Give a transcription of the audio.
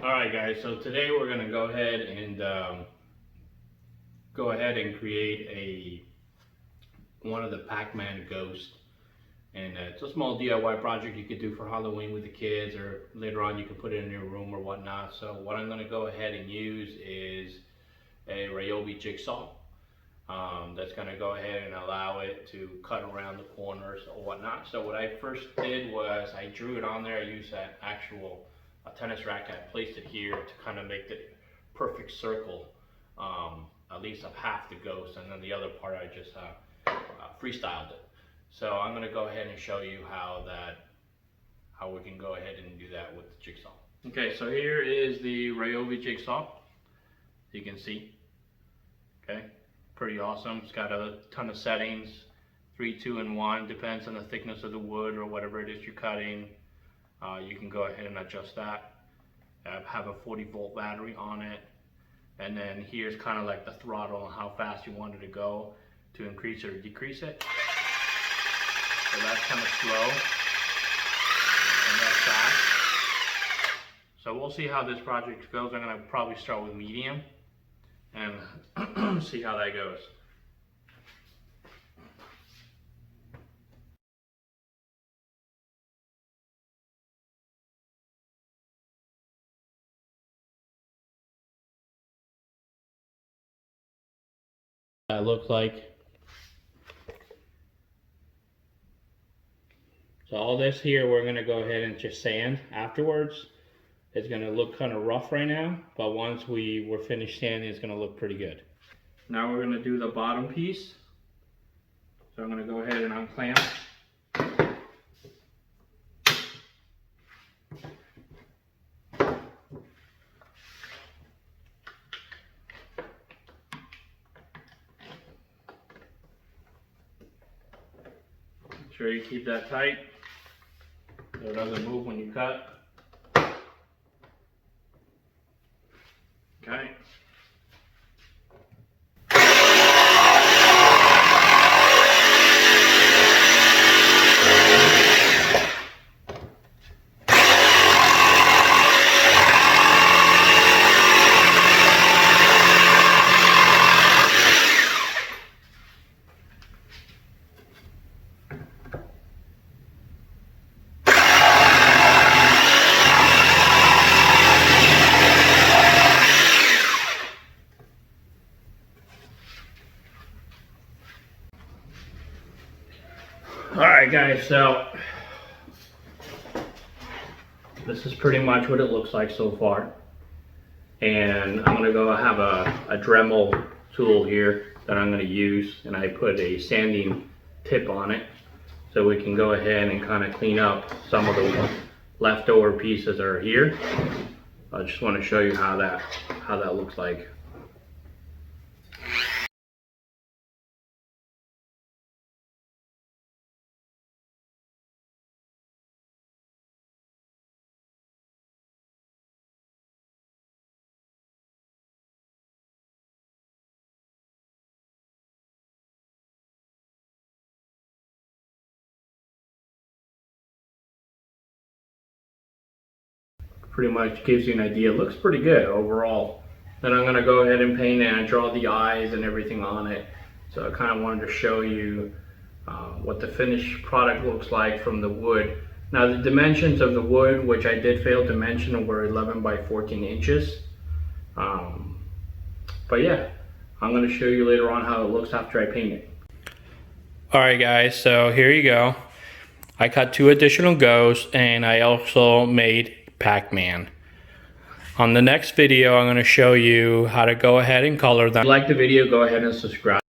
Alright guys, so today we're going to go ahead and create one of the Pac-Man Ghost. And it's a small DIY project you could do for Halloween with the kids, or later on you can put it in your room or whatnot. So what I'm going to go ahead and use is a ryobi jigsaw. That's going to go ahead and allow it to cut around the corners or whatnot. So what I first did was I drew it on there. I used that actual tennis racket. I placed it here to kind of make the perfect circle, at least of half the ghost, and then the other part I just freestyled it. So I'm going to go ahead and show you how we can go ahead and do that with the jigsaw. Okay, so here is the ryobi jigsaw. You can see. Okay, pretty awesome. It's got a ton of settings, 3, 2, and 1. Depends on the thickness of the wood or whatever it is you're cutting. You can go ahead and adjust that. Have a 40-volt battery on it, and then here's kind of like the throttle on how fast you want it to go to increase it or decrease it. So that's kind of slow, and that's fast. So we'll see how this project goes. I'm going to probably start with medium and see how that goes. That looks like. So all this here we're going to go ahead and just sand afterwards. It's going to look kind of rough right now, but once we're finished sanding, it's going to look pretty good. Now we're going to do the bottom piece. So I'm going to go ahead and unclamp. Make sure you keep that tight so it doesn't move when you cut. Okay. Alright guys, so this is pretty much what it looks like so far. And I'm going to go have a Dremel tool here that I'm going to use, and I put a sanding tip on it so we can go ahead and kind of clean up some of the leftover pieces that are here. I just want to show you how that looks like. Pretty much gives you an idea. It looks pretty good overall. Then I'm going to go ahead and paint it and draw the eyes and everything on it. So I kind of wanted to show you what the finished product looks like from the wood. Now the dimensions of the wood, which I did fail to mention, were 11 by 14 inches. But yeah, I'm going to show you later on how it looks after I paint it. Alright guys, so here you go. I cut 2 additional ghosts, and I also made Pac-Man. On the next video, I'm going to show you how to go ahead and color them. If you like the video, go ahead and subscribe.